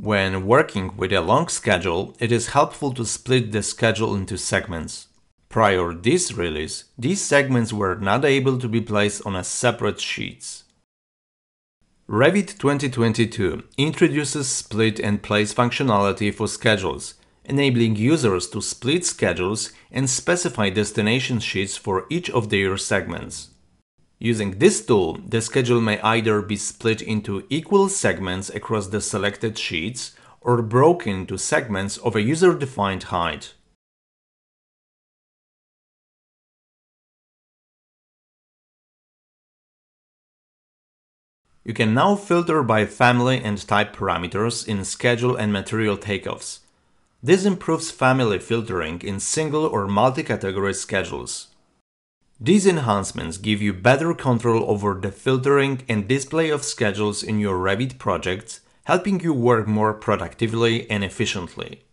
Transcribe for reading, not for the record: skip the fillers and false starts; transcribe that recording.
When working with a long schedule, it is helpful to split the schedule into segments. Prior to this release, these segments were not able to be placed on separate sheets. Revit 2022 introduces split and place functionality for schedules, enabling users to split schedules and specify destination sheets for each of their segments. Using this tool, the schedule may either be split into equal segments across the selected sheets or broken into segments of a user-defined height. You can now filter by family and type parameters in schedule and material takeoffs. This improves family filtering in single or multi-category schedules. These enhancements give you better control over the filtering and display of schedules in your Revit projects, helping you work more productively and efficiently.